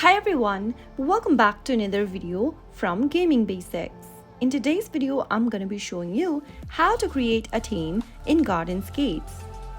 Hi everyone, welcome back to another video from Gaming Basics. In today's video, I'm going to be showing you how to create a theme in Gardenscapes.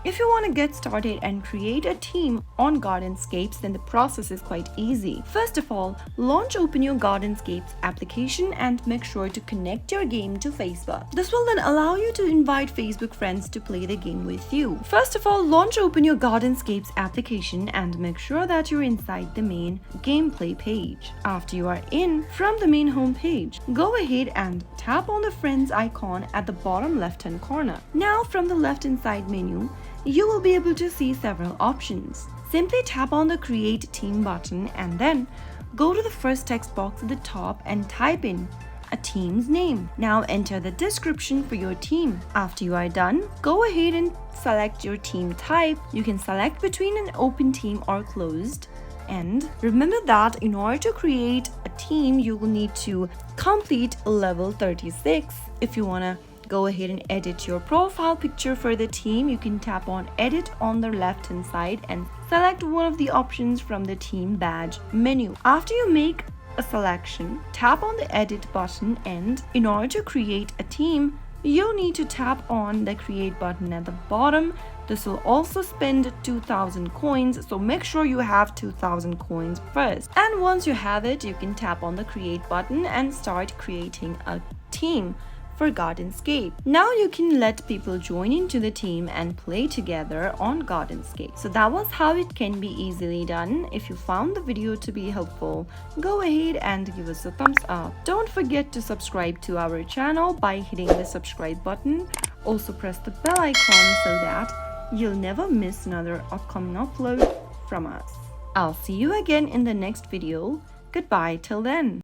If you want to get started and create a theme on Gardenscapes, then the process is quite easy. First of all, open your Gardenscapes application and make sure to connect your game to Facebook. This will then allow you to invite Facebook friends to play the game with you. First of all, open your Gardenscapes application and make sure that you're inside the main gameplay page. After you are in from the main home page, go ahead and tap on the friends icon at the bottom left hand corner. Now from the left hand side menu, you will be able to see several options. Simply tap on the Create Theme button and then go to the first text box at the top and type in a theme's name. Now enter the description for your theme. After you are done, go ahead and select your theme type. You can select between an open theme or closed. And remember that in order to create a theme, you will need to complete level 36. If you want to go ahead and edit your profile picture for the theme, you can tap on Edit on the left hand side and select one of the options from the theme badge menu. After you make a selection, tap on the Edit button, and in order to create a theme, you need to tap on the Create button at the bottom. This will also spend 2000 coins, so make sure you have 2000 coins first. And once you have it, you can tap on the Create button and start creating a theme for Gardenscape. Now you can let people join into the team and play together on Gardenscape. So that was how it can be easily done. If you found the video to be helpful, go ahead and give us a thumbs up. Don't forget to subscribe to our channel by hitting the subscribe button. Also press the bell icon so that you'll never miss another upcoming upload from us. I'll see you again in the next video. Goodbye till then.